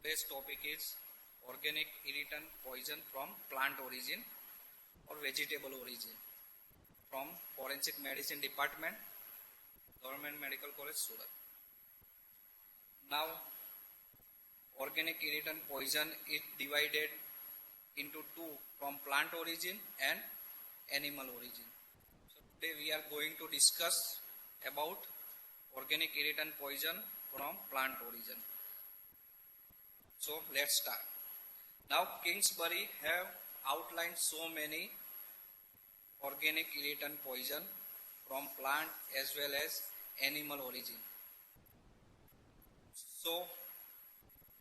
Today's topic is organic irritant poison from plant origin or vegetable origin from Forensic Medicine Department, Government Medical College, Surat. Now, organic irritant poison is divided into two, from plant origin and animal origin. So today we are going to discuss about organic irritant poison from plant origin. So let's start. Now Kingsbury have outlined so many organic irritant poison from plant as well as animal origin. So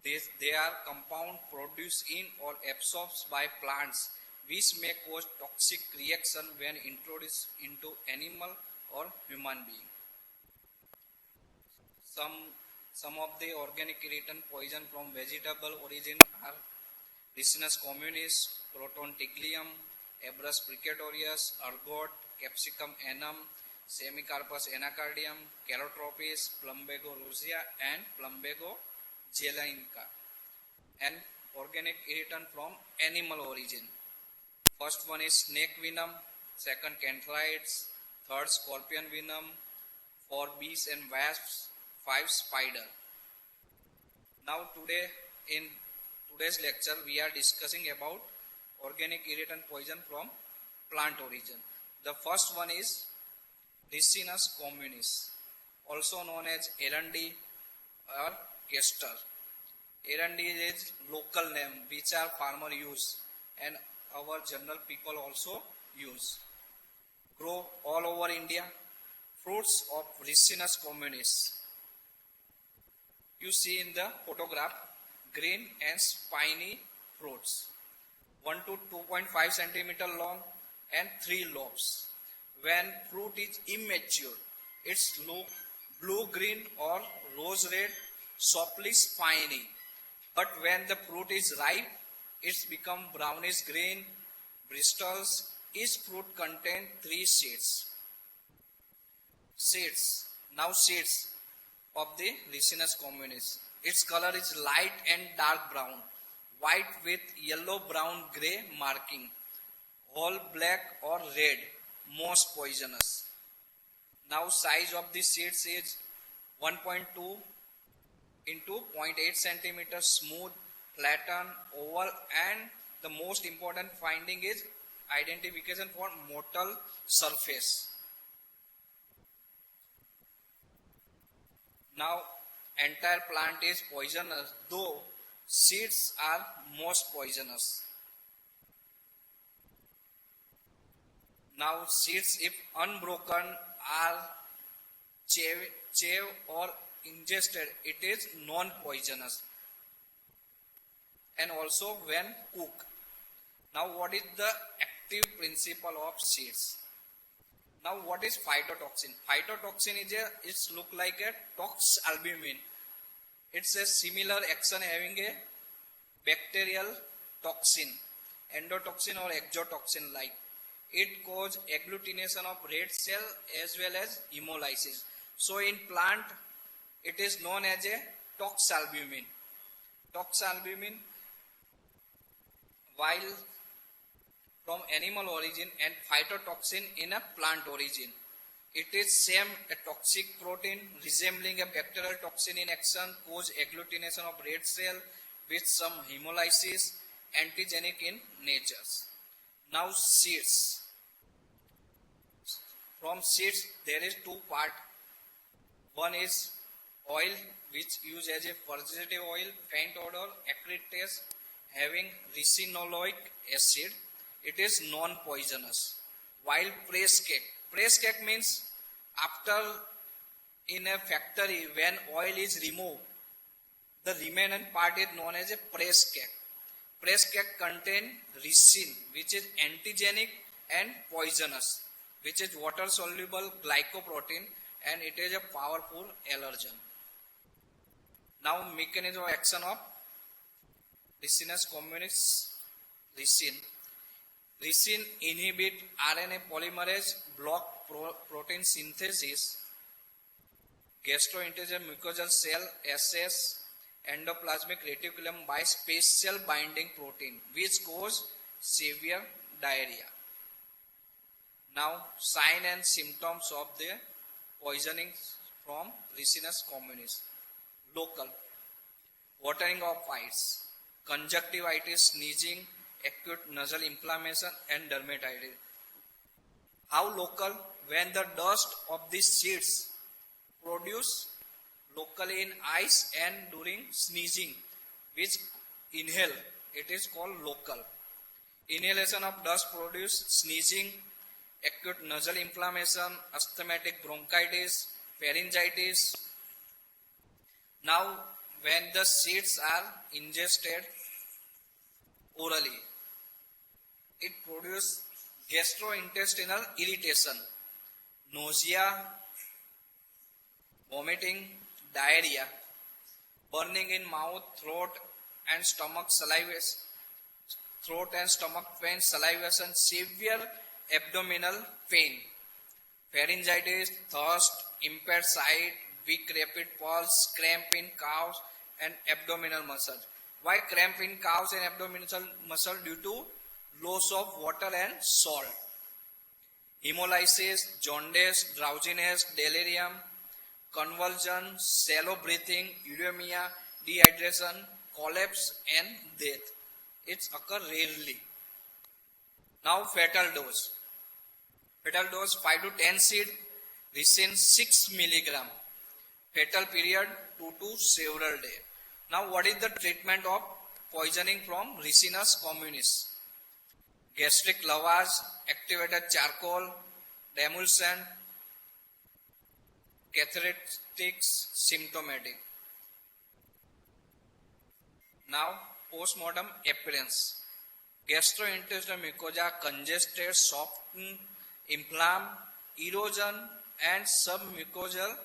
they are compound produced in or absorbed by plants which may cause toxic reaction when introduced into animal or human being. Some of the organic irritant poison from vegetable origin are Ricinus communis, Croton tiglium, Abrus precatorius, ergot, Capsicum annuum, Semicarpus anacardium, Calotropis, Plumbago rosea and Plumbago gelainica. And organic irritant from animal origin. First one is snake venom, second cantharides, third scorpion venom, four bees and wasps, 5 spider. Now in today's lecture we are discussing about organic irritant poison from plant origin. The first one is Ricinus communis, also known as Arundi or castor. Arundi is local name which our farmer use and our general people also use. Grow all over India. Fruits of Ricinus communis. You see in the photograph green and spiny fruits, 1 to 2.5 centimeter long and 3 lobes. When fruit is immature, it's blue-green or rose-red, softly spiny. But when the fruit is ripe, it's become brownish-green bristles. Each fruit contains 3 seeds. Seeds of the Ricinus communis. Its color is light and dark brown, white with yellow-brown gray marking, whole black or red, most poisonous. Now size of the seeds is 1.2 into 0.8 centimeter, smooth, flattened, oval, and the most important finding is identification for motile surface. Now entire plant is poisonous, though seeds are most poisonous. Now seeds, if unbroken, are chewed or ingested, it is non-poisonous. And also when cooked. Now what is the active principle of seeds? Now what is phytotoxin? Phytotoxin is look like a toxalbumin. It's a similar action having a bacterial toxin, endotoxin or exotoxin like. It causes agglutination of red cell as well as hemolysis. So in plant it is known as a toxalbumin. Toxalbumin, while from animal origin, and phytotoxin in a plant origin. It is same a toxic protein resembling a bacterial toxin in action, cause agglutination of red cell with some hemolysis, antigenic in nature. Now seeds. From seeds there is 2 parts. One is oil which used as a purgative oil, faint odor, acrid taste, having ricinoleic acid. It is non-poisonous. While press cake means after in a factory when oil is removed, the remaining part is known as a press cake. Press cake contains ricin, which is antigenic and poisonous, which is water soluble glycoprotein, and it is a powerful allergen. Now mechanism of action of Ricinus communis. Ricin inhibit RNA polymerase, block protein synthesis, gastrointestinal mucosal cell SS, endoplasmic reticulum by special binding protein which cause severe diarrhea. Now, sign and symptoms of the poisoning from Ricinus communis. Local: watering of eyes, conjunctivitis, sneezing, acute nasal inflammation and dermatitis. How local? When the dust of these seeds produce locally in eyes and during sneezing, which inhale, it is called local. Inhalation of dust produce sneezing, acute nasal inflammation, asthmatic bronchitis, pharyngitis. Now, when the seeds are ingested orally, it produces gastrointestinal irritation, nausea, vomiting, diarrhea, burning in mouth, throat and stomach pain, salivation, severe abdominal pain, pharyngitis, thirst, impaired sight, weak rapid pulse, cramp in calves and abdominal muscle. Why cramp in calves and abdominal muscle? Due to loss of water and salt. Hemolysis, jaundice, drowsiness, delirium, convulsion, shallow breathing, uremia, dehydration, collapse and death. It occurs rarely. Now, fatal dose. Fatal dose 5 to 10 seed, ricin 6 milligram. Fatal period 2 to several days. Now, what is the treatment of poisoning from Ricinus communis? Gastric lavage, activated charcoal, demulsion, cathartics, symptomatic. Now, postmortem appearance. Gastrointestinal mucosa congested, softened, inflamed, erosion and submucosal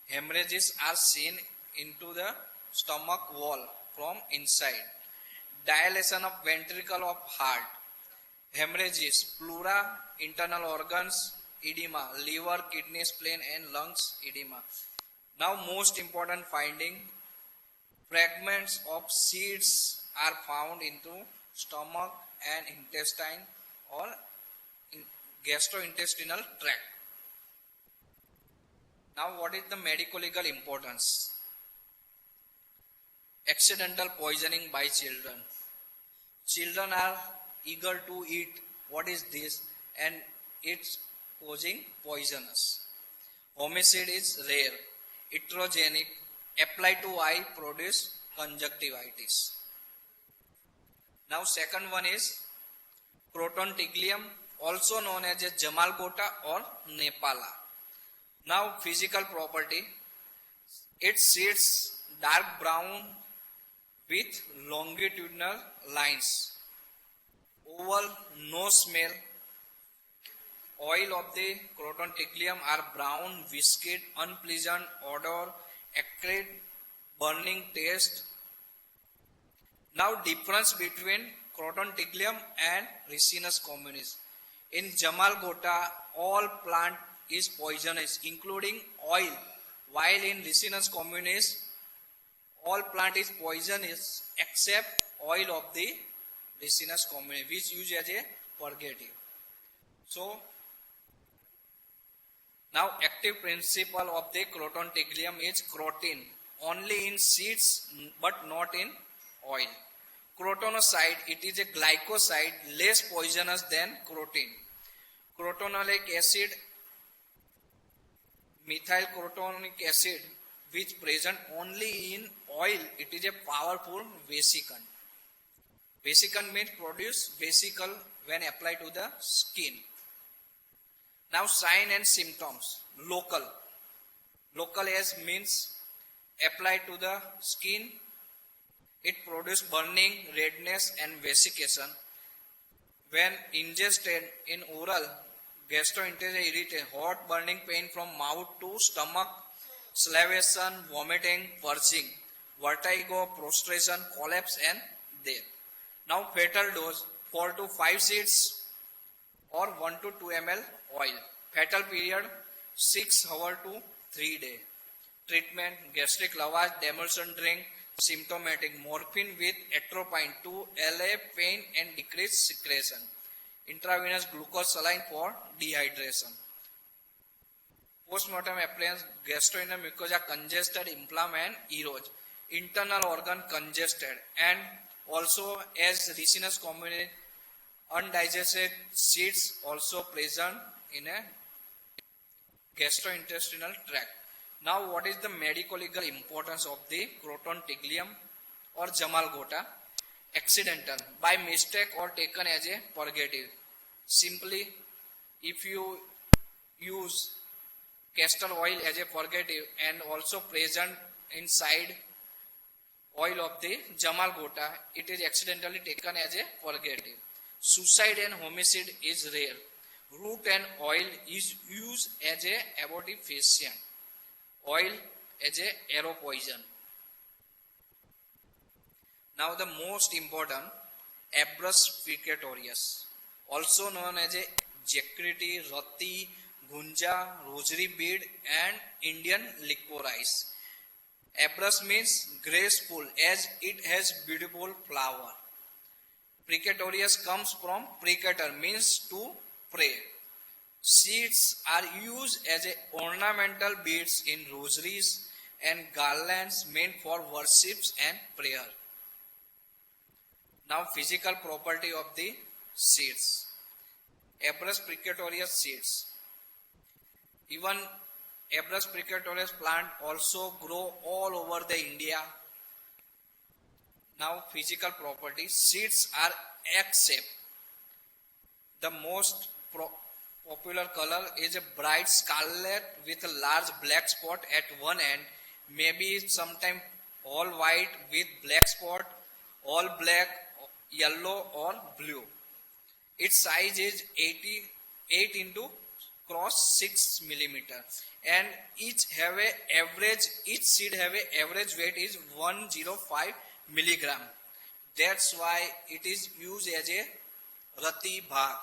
hemorrhages are seen into the stomach wall from inside. Dilation of ventricle of heart, hemorrhages, pleura, internal organs, edema, liver, kidney, spleen and lungs edema. Now, most important finding, fragments of seeds are found into stomach and intestine or gastrointestinal tract. Now, what is the medico-legal importance? Accidental poisoning by children. Children are eager to eat what is this and it's causing poisonous. Homicide is rare. Iatrogenic, apply to eye, produce conjunctivitis. Now, second one is Croton tiglium, also known as a Jamalgota or Nepala. Now, physical property, its seeds dark brown with longitudinal lines, oval, no smell. Oil of the Croton tiglium are brown, viscid, unpleasant odor, acrid, burning taste. Now, difference between Croton tiglium and Ricinus communis. In Jamalgota, all plant is poisonous, including oil, while in Ricinus communis, all plant is poisonous except oil of the Ricinus communis, which used as a purgative. So, now active principle of the Croton tiglium is crotin, only in seeds but not in oil. Crotonocide, it is a glycoside less poisonous than crotin. Crotonolic acid, methyl crotonic acid, which present only in oil, it is a powerful vesicant. Vesicant means produce vesicle when applied to the skin. Now, sign and symptoms. Local. Local as means applied to the skin. It produces burning, redness and vesication. When ingested in oral, gastrointestinal irritation, hot burning pain from mouth to stomach, salivation, vomiting, purging, vertigo, prostration, collapse and death. Now, fatal dose 4 to 5 seeds or 1 to 2 ml oil. Fatal period 6 hours to 3 days. Treatment: gastric lavage, demulsion drink, symptomatic, morphine with atropine to allay pain and decrease secretion, intravenous glucose saline for dehydration. Postmortem appearance, gastrointestinal mucosa congested, inflamed and erode, internal organ congested, and also as resinous component, undigested seeds also present in a gastrointestinal tract. Now, what is the medico-legal importance of the Croton tiglium or Jamal Gota? Accidental, by mistake or taken as a purgative. Simply, if you use castor oil as a purgative and also present inside oil of the Jamal Gota, it is accidentally taken as a purgative. Suicide and homicide is rare. Root and oil is used as a abortifacient. Oil as a arrow poison. Now the most important, Abrus fricatorius, also known as a Jacrity, Rati, Gunja, rosary bead and Indian licorice. Abrus means graceful as it has beautiful flower. Fricatorius comes from fricator, means to pray. Seeds are used as a ornamental beads in rosaries and garlands meant for worships and prayer. Now physical property of the seeds. Abrus fricatorius seeds. Even Abrus fricatorius plant also grow all over the India. Now physical property. Seeds are egg-shaped. The most popular color is a bright scarlet with a large black spot at one end, maybe sometime all white with black spot, all black, yellow or blue. Its size is 8 into cross 6 millimeter, and each seed have a average weight is 105 milligram. That's why it is used as a Rati Bhar.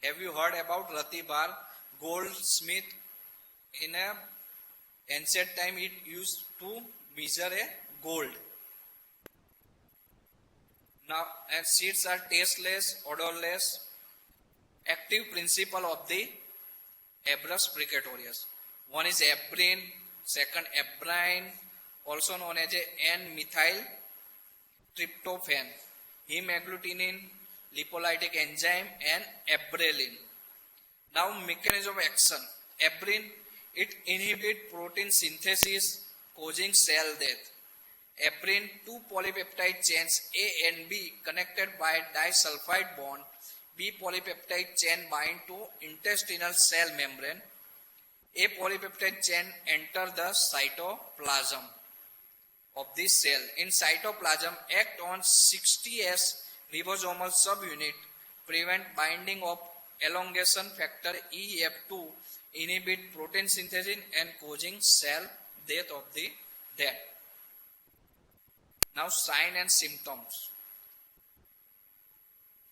Have you heard about Rati Bhar? Goldsmith in a ancient time it used to measure a gold. Now, and seeds are tasteless, odorless. Active principle of the Abrus fricatorius. One is abrin, second abrine, also known as a N-methyl tryptophan, hemagglutinin, lipolytic enzyme and abrelin. Now mechanism of action. Abrin, it inhibits protein synthesis causing cell death. Abrin, two polypeptide chains A and B connected by disulfide bond. B polypeptide chain bind to intestinal cell membrane. A polypeptide chain enter the cytoplasm of this cell. In cytoplasm act on 60S ribosomal subunit, prevent binding of elongation factor EF2, inhibit protein synthesis and causing cell death of the dead. Now sign and symptoms.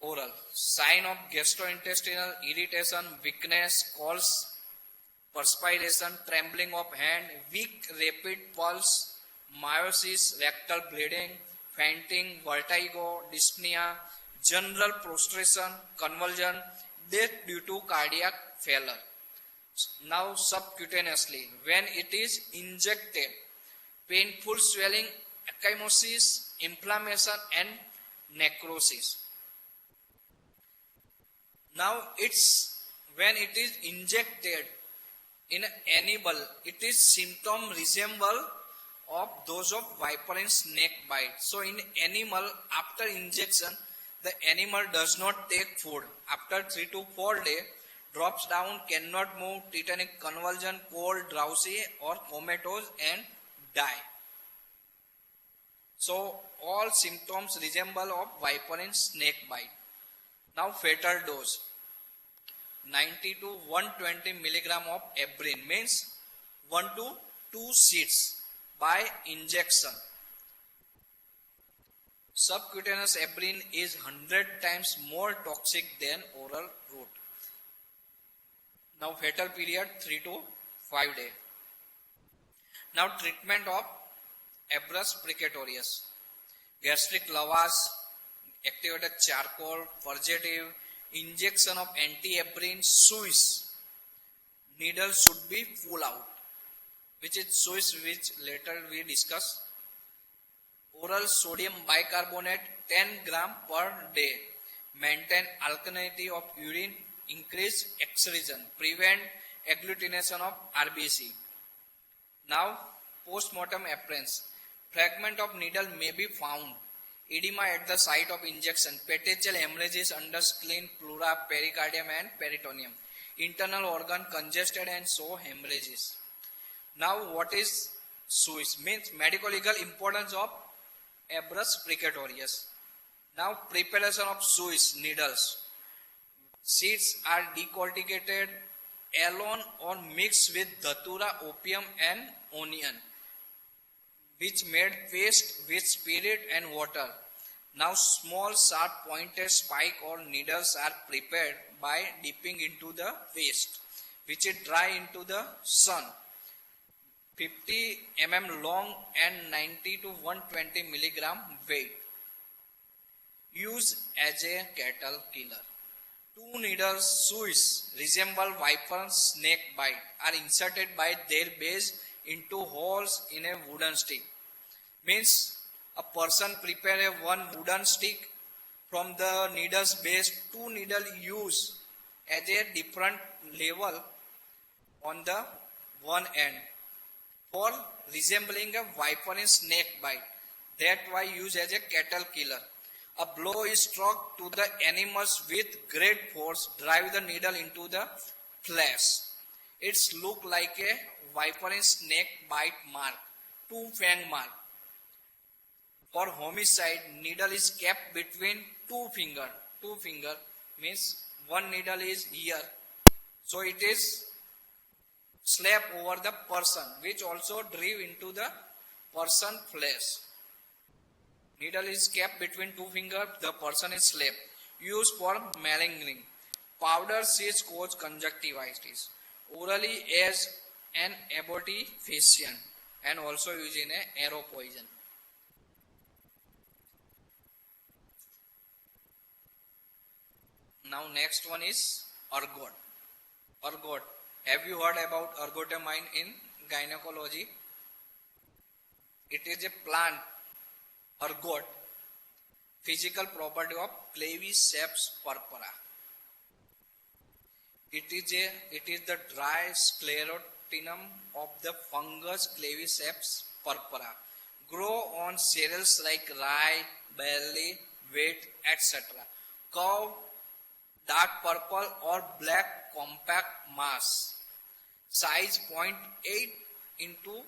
Oral. Sign of gastrointestinal irritation, weakness, colds, perspiration, trembling of hand, weak rapid pulse, meiosis, rectal bleeding, fainting, vertigo, dyspnea, general prostration, convulsion, death due to cardiac failure. Now subcutaneously, when it is injected, painful swelling, ecchymosis, inflammation and necrosis. Now when it is injected in an animal, it is symptom resemble of those of viper and snake bite. So in animal, after injection, the animal does not take food. After 3 to 4 days, drops down, cannot move, tetanic convulsion, cold, drowsy or comatose and die. So all symptoms resemble of viper and snake bite. Now fatal dose. 90 to 120 milligram of abrin means 1 to 2 seeds by injection. Subcutaneous abrin is 100 times more toxic than oral route. Now fatal period 3 to 5 days. Now treatment of Ebrus precatorius. Gastric lavage, activated charcoal, purgative, injection of anti-heparin, Swiss. Needle should be pulled out, which is Swiss, which later we discuss. Oral sodium bicarbonate 10 gram per day. Maintain alkalinity of urine, increase excretion, prevent agglutination of RBC. Now, post-mortem appearance. Fragment of needle may be found. Edema at the site of injection. Petechial hemorrhages under spleen, pleura, pericardium and peritoneum. Internal organ congested and show hemorrhages. Now, what is Swiss? Means medico-legal importance of Ebrus precatorius. Now, preparation of Swiss needles. Seeds are decorticated alone or mixed with datura, opium and onion, which made paste with spirit and water. Now, small sharp pointed spike or needles are prepared by dipping into the paste, which is dry into the sun. 50 mm long and 90 to 120 milligram weight. Used as a cattle killer. Two needles Swiss resemble viper snake bite are inserted by their base into holes in a wooden stick. Means a person prepare a one wooden stick from the needle's base. Two needle used as a different level on the one end for resembling a viper snake bite. That why used as a cattle killer. A blow is struck to the animals with great force, drive the needle into the flesh. It's look like a viper snake bite mark, two fang mark. For homicide, needle is kept between two finger. Two finger means one needle is here, so it is slap over the person, which also drive into the person flesh. Needle is kept between two fingers, the person is slapped. Used for malingering. Powder seeds cause conjunctivitis. Orally as an abortifacient and also used in a arrow poison. Now next one is ergot. Ergot. Have you heard about ergotamine in gynecology? It is a plant. Ergot, physical property of Claviceps purpura. It is the dry sclerotinum of the fungus Claviceps purpura. Grow on cereals like rye, barley, wheat, etc. Curved, dark purple or black compact mass. Size 0.8 into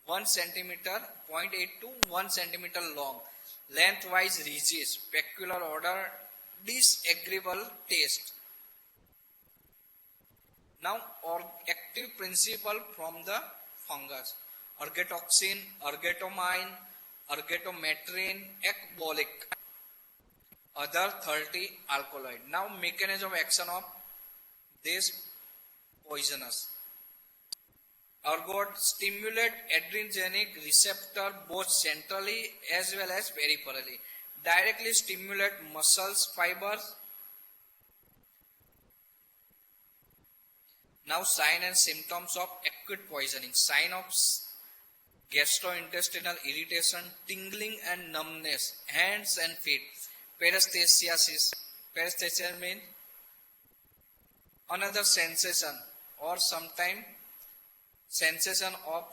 1 centimeter, 0.8 to 1 centimeter long, lengthwise ridges, peculiar odor, disagreeable taste. Now, active principle from the fungus: ergotoxin, ergotamine, ergotametrine, ecbolic, other 30 alkaloid. Now, mechanism of action of this poisonous. Ergot stimulate adrenergic receptor both centrally as well as peripherally. Directly stimulate muscles fibers. Now sign and symptoms of acute poisoning. Sign of gastrointestinal irritation, tingling and numbness, hands and feet. Paresthesiasis. Paresthesia means another sensation or sometime sensation of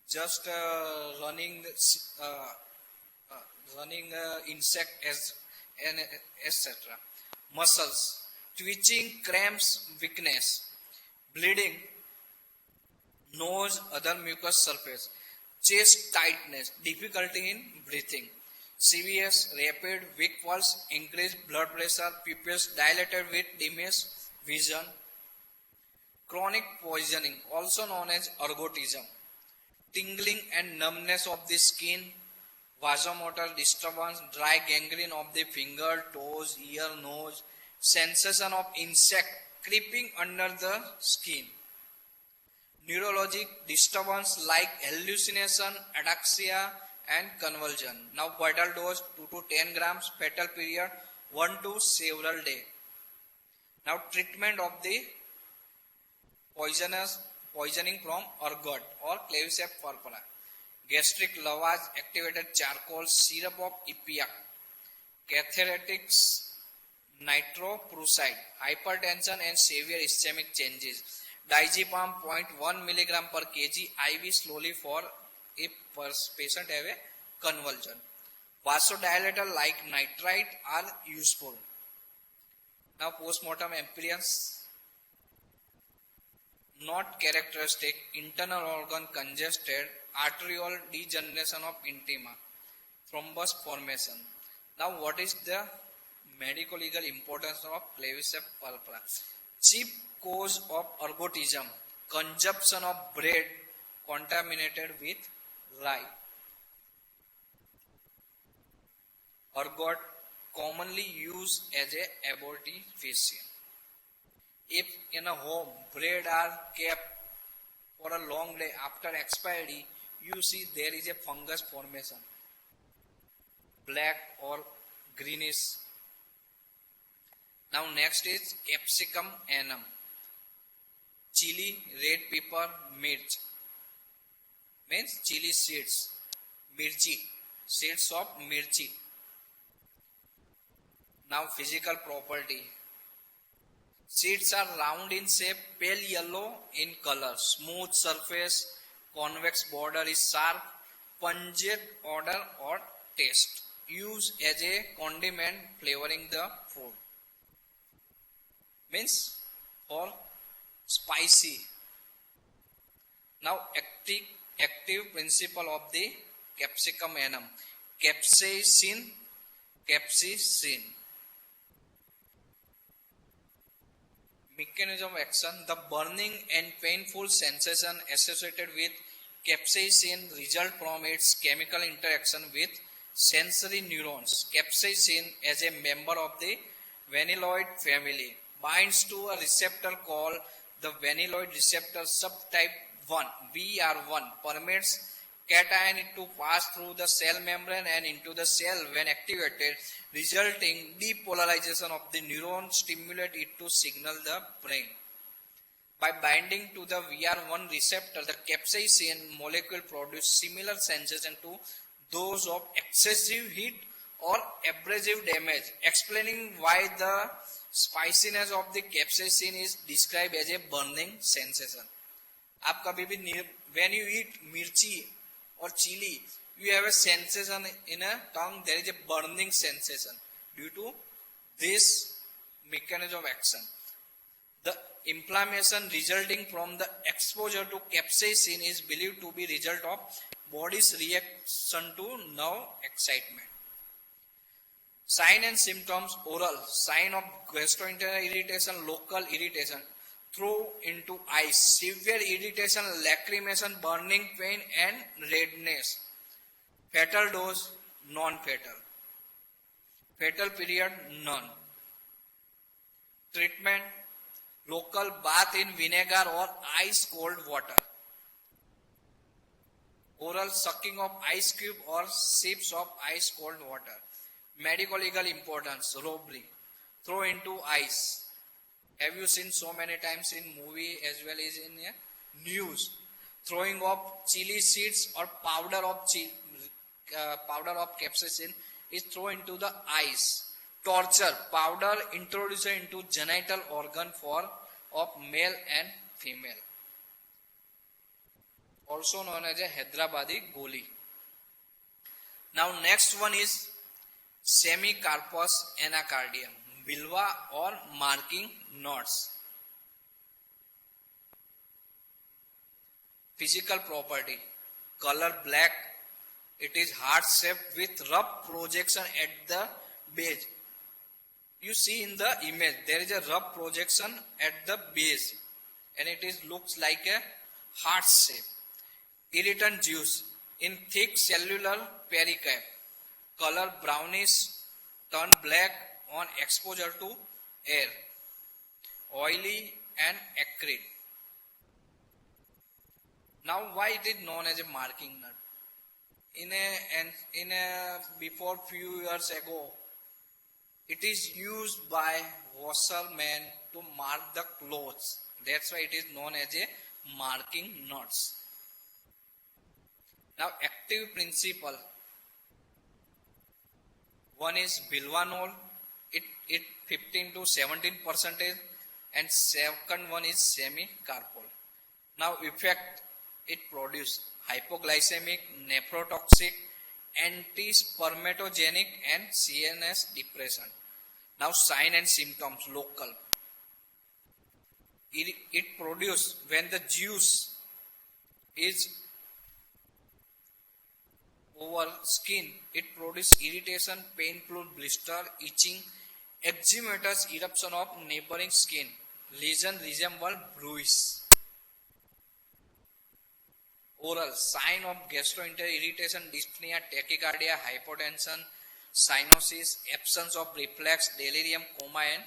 just running insect as etc. Muscles, twitching, cramps, weakness, bleeding, nose, other mucous surface, chest tightness, difficulty in breathing, CVS, rapid, weak pulse, increased blood pressure, pupils dilated with diminished vision. Chronic poisoning, also known as ergotism, tingling and numbness of the skin, vasomotor disturbance, dry gangrene of the finger, toes, ear, nose, sensation of insect creeping under the skin. Neurological neurologic disturbance like hallucination, ataxia, and convulsion. Now, vital dose 2 to 10 grams, fatal period 1 to several days. Now, treatment of the poisoning from ergot or Claviceps purpura. Gastric lavage, activated charcoal, syrup of ipiac, catharetics, nitroprusside, hypertension and severe ischemic changes. Diazepam 0.1 mg per kg IV slowly for if patient have a convulsion. Vasodilator like nitrite are useful. Now postmortem appearance. Not characteristic, internal organ congested, arterial degeneration of intima, thrombus formation. Now what is the medical legal importance of Claviceps purpura? Chief cause of ergotism, consumption of bread contaminated with rye. Ergot commonly used as a abortifacient. If in a home bread are kept for a long day after expiry, you see there is a fungus formation, black or greenish. Now next is capsicum annum, chili, red pepper, mirch, means chili seeds, mirchi, seeds of mirchi. Now physical property. Seeds are round in shape, pale yellow in color, smooth surface, convex border is sharp, pungent odor or taste. Used as a condiment flavoring the food. Means for spicy. Now active principle of the capsicum annum. Capsaicin. Mechanism of action. The burning and painful sensation associated with capsaicin result from its chemical interaction with sensory neurons. Capsaicin, as a member of the vanilloid family, binds to a receptor called the vanilloid receptor subtype 1, VR1, permits cation to pass through the cell membrane and into the cell when activated, resulting depolarization of the neuron, stimulate it to signal the brain. By binding to the VR1 receptor, the capsaicin molecule produces similar sensation to those of excessive heat or abrasive damage, explaining why the spiciness of the capsaicin is described as a burning sensation. आप कभी भी when you eat mirchi or chili, you have a sensation in a tongue, there is a burning sensation due to this mechanism of action. The inflammation resulting from the exposure to capsaicin is believed to be result of body's reaction to nerve excitement. Sign and symptoms: oral, sign of gastrointestinal irritation, local irritation, throw into eyes, severe irritation, lacrimation, burning pain and redness. Fatal dose, non-fatal. Fatal period, none. Treatment: local bath in vinegar or ice cold water. Oral sucking of ice cube or sips of ice cold water. Medical legal importance: robbery, throw into ice. Have you seen so many times in movie as well as in news? Throwing of chili seeds or powder of capsaicin is thrown into the ice. Torture: powder introduced into genital organ of male and female. Also known as a Hyderabadi Goli. Now next one is semicarpous anacardium, bilva or marking knots. Physical property: color black, it is heart shaped with rough projection at the base. You see in the image there is a rough projection at the base and it looks like a heart shape. Irritant juice in thick cellular pericarp. Color brownish, turn black on exposure to air. Oily and acrid. Now why it is known as a marking nut? Before few years ago, it is used by washermen to mark the clothes. That's why it is known as a marking nuts. Now active principle, one is bilvanol, it 15 to 17%, and second one is semicarpol. Now effect, it produce hypoglycemic, nephrotoxic, anti-spermatogenic and CNS depressant. Now sign and symptoms local. It produce when the juice is over skin, it produce irritation, painful blister, itching, eczematous eruption of neighboring skin, lesion resemble bruise. Oral, sign of gastrointestinal irritation, dyspnea, tachycardia, hypotension, cyanosis, absence of reflex, delirium, coma and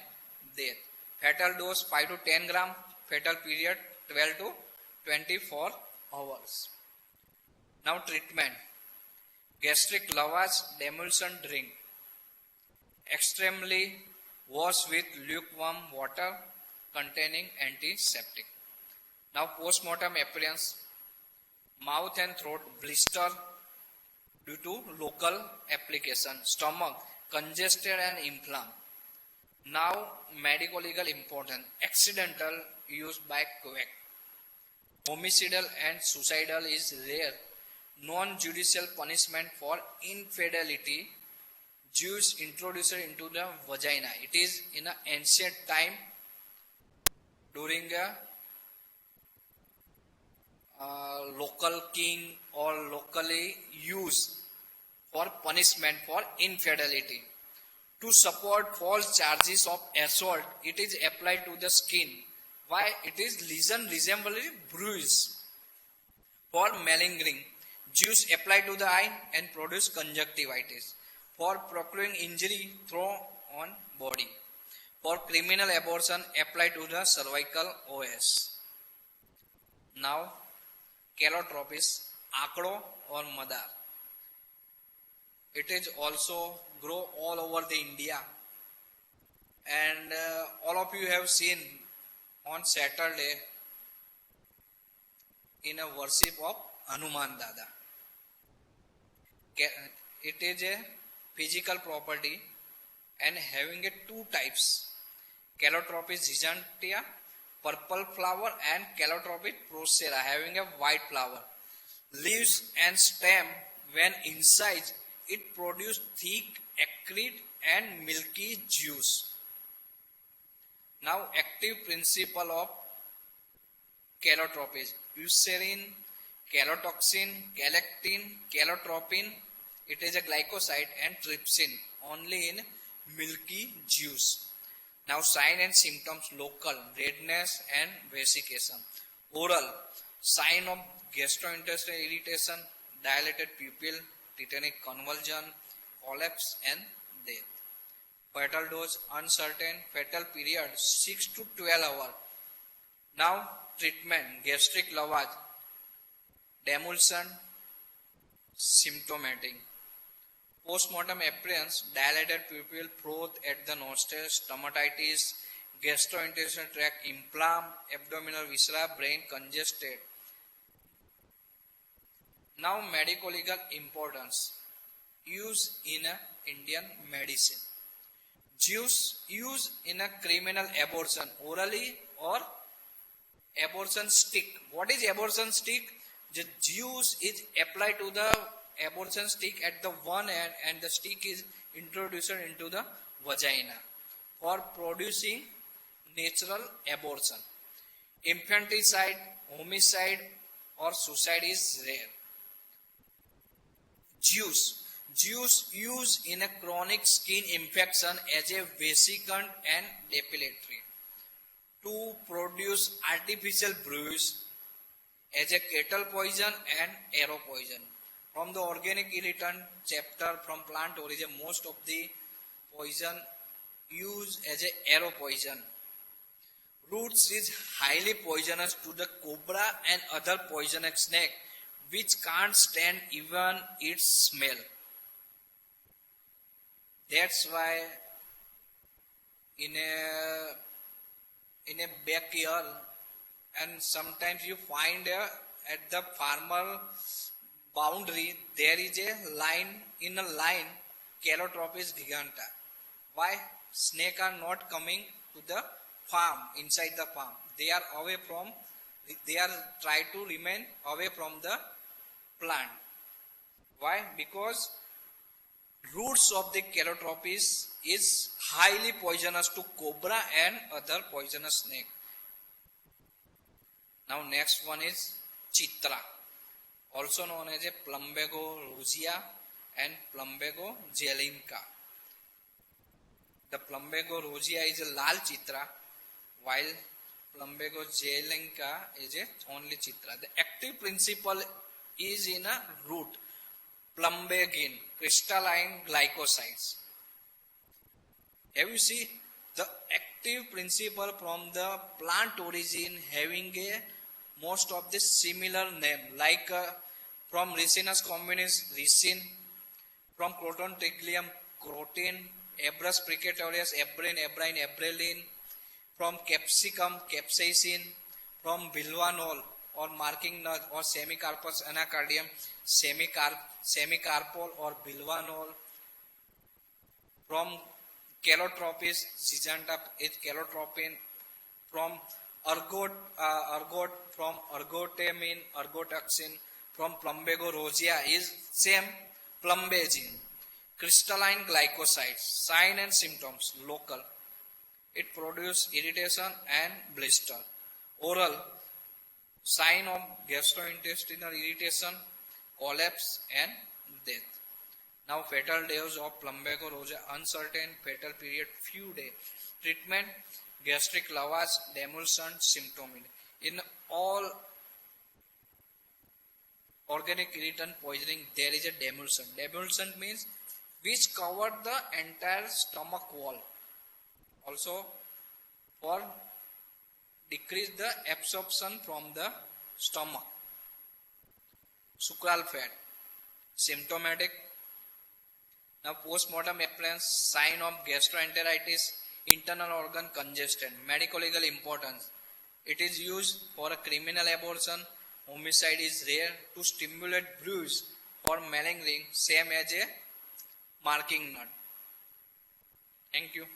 death. Fatal dose 5 to 10 gram, fatal period 12 to 24 hours. Now treatment, gastric lavage, demulsion drink, extremely wash with lukewarm water containing antiseptic. Now postmortem appearance, mouth and throat blister due to local application, stomach congested and inflamed. Now medico-legal important, accidental use by quack, homicidal and suicidal is rare, non-judicial punishment for infidelity, Jews introduced into the vagina. It is in an ancient time during a local king or locally used for punishment for infidelity. To support false charges of assault, it is applied to the skin. Why? It is lesion resembling bruise. For malingering, juice applied to the eye and produce conjunctivitis. For procuring injury thrown on body. For criminal abortion, applied to the cervical OS. Now, calotropis, akro or madar. It is also grow all over the India, and all of you have seen on Saturday in a worship of Hanuman Dada. It is a physical property and having a two types, Calotropis gigantea, purple flower, and Calotropis procera, having a white flower. Leaves and stem, when inside, it produces thick, acrid and milky juice. Now active principle of Calotropis, eucerin, calotoxin, calactin, calotropin, it is a glycoside, and trypsin, only in milky juice. Now sign and symptoms local, redness and vesiccation. Oral, sign of gastrointestinal irritation, dilated pupil, tetanic convulsion, collapse and death. Fatal dose uncertain, fatal period 6 to 12 hours. Now treatment, gastric lavage, demulsion, symptomatic. Postmortem appearance, dilated pupil, froth at the nostrils, stomatitis, gastrointestinal tract inflamed, abdominal viscera, brain congested. Now medico-legal importance, use in a Indian medicine. Juice used in a criminal abortion, orally or abortion stick. What is abortion stick? The juice is applied to the abortion stick at the one end and the stick is introduced into the vagina for producing natural abortion. Infanticide, homicide or suicide is rare. Juice used in a chronic skin infection as a vesicant and depilatory. To produce artificial bruise as a cattle poison and arrow poison. From the organic irritant chapter from plant origin, most of the poison used as a arrow poison. Roots is highly poisonous to the cobra and other poisonous snake which can't stand even its smell. That's why in a backyard and sometimes you find at the farmer boundary there is a line in a line Calotropis giganta. Why? Snake are not coming to the farm, inside the farm. They are try to remain away from the plant. Why? Because roots of the Calotropis is highly poisonous to cobra and other poisonous snake. Now next one is Chitra, also known as a Plumbago rosea and Plumbago zelenka. The Plumbago rosea is a lal chitra, while Plumbago zelenka is a only chitra. The active principle is in a root, plumbagin, crystalline glycosides. Have you seen the active principle from the plant origin having a most of the similar name, like from Ricinus communis, ricin, from Croton tiglium, crotin, Abrus precatorius, abrine, abrine, abrylene, from capsicum, capsaicin, from bilvanol or marking nut or Semicarpus anacardium, semicarpol or bilvanol, from Calotropis zygenta is calotropin, from ergot from ergotamine, ergotaxin, from Plumbago rosea is same plumbagin. Crystalline glycosides, sign and symptoms, local. It produces irritation and blister. Oral, sign of gastrointestinal irritation, collapse and death. Now fatal days of Plumbago rosea, uncertain, fatal period, few days. Treatment, gastric lavage, demulsion, symptomid. In all organic irritant poisoning, there is a demulsion. Demulsion means which covered the entire stomach wall. Also, for decrease the absorption from the stomach. Sucral fat. Symptomatic. Now postmortem appearance, sign of gastroenteritis, internal organ congestion. Medico-legal importance. It is used for a criminal abortion. Homicide is rare. To stimulate bruise for malingering, same as a marking nut. Thank you.